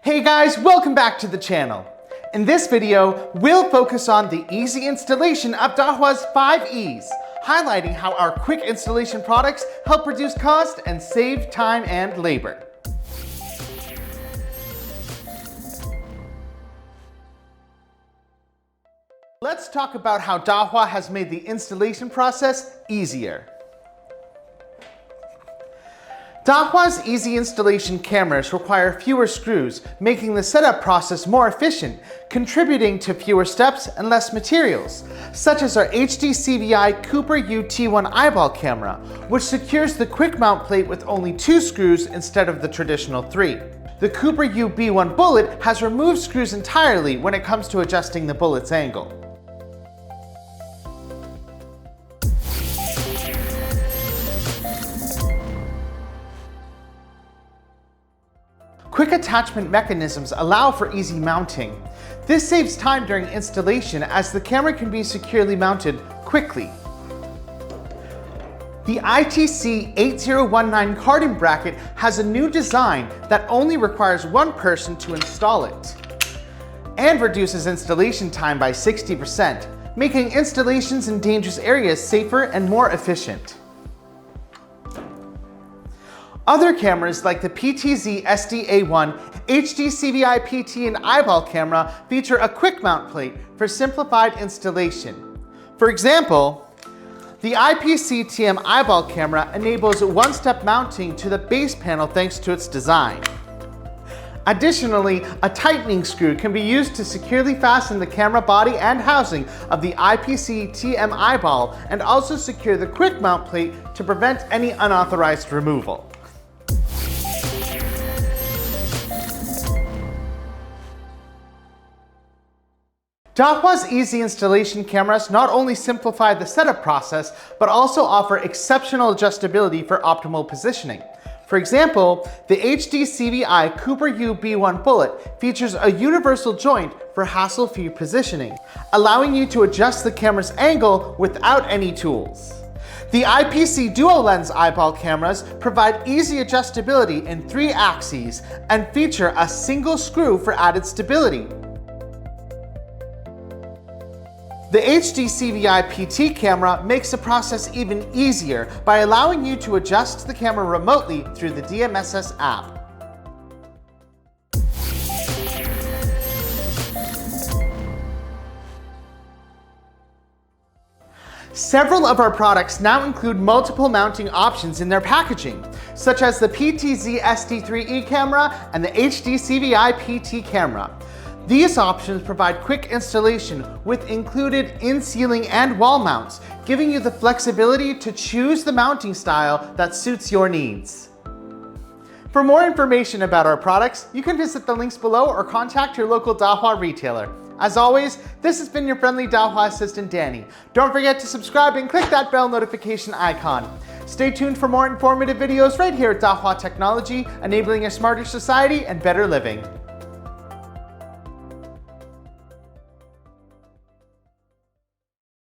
Hey guys, welcome back to the channel. In this video, we'll focus on the easy installation of Dahua's 5Es, highlighting how our quick installation products help reduce cost and save time and labor. Let's talk about how Dahua has made the installation process easier. Dahua's easy installation cameras require fewer screws, making the setup process more efficient, contributing to fewer steps and less materials, such as our HD CVI Cooper U T1 eyeball camera, which secures the quick mount plate with only 2 screws instead of the traditional 3. The Cooper U B1 bullet has removed screws entirely when it comes to adjusting the bullet's angle. Quick attachment mechanisms allow for easy mounting. This saves time during installation as the camera can be securely mounted quickly. The ITC 8019 cardan bracket has a new design that only requires one person to install it and reduces installation time by 60%, making installations in dangerous areas safer and more efficient. Other cameras like the PTZ SD-A1, HD CVI PT and eyeball camera feature a quick mount plate for simplified installation. For example, the IPC TM eyeball camera enables one-step mounting to the base panel thanks to its design. Additionally, a tightening screw can be used to securely fasten the camera body and housing of the IPC TM eyeball and also secure the quick mount plate to prevent any unauthorized removal. Dahua's easy installation cameras not only simplify the setup process, but also offer exceptional adjustability for optimal positioning. For example, the HD CVI Cooper U B1 bullet features a universal joint for hassle-free positioning, allowing you to adjust the camera's angle without any tools. The IPC dual lens eyeball cameras provide easy adjustability in 3 axes and feature a single screw for added stability. The HD CVI PT camera makes the process even easier by allowing you to adjust the camera remotely through the DMSS app. Several of our products now include multiple mounting options in their packaging, such as the PTZ SD3E camera and the HD CVI PT camera. These options provide quick installation with included in-ceiling and wall mounts, giving you the flexibility to choose the mounting style that suits your needs. For more information about our products, you can visit the links below or contact your local Dahua retailer. As always, this has been your friendly Dahua assistant, Danny. Don't forget to subscribe and click that bell notification icon. Stay tuned for more informative videos right here at Dahua Technology, enabling a smarter society and better living.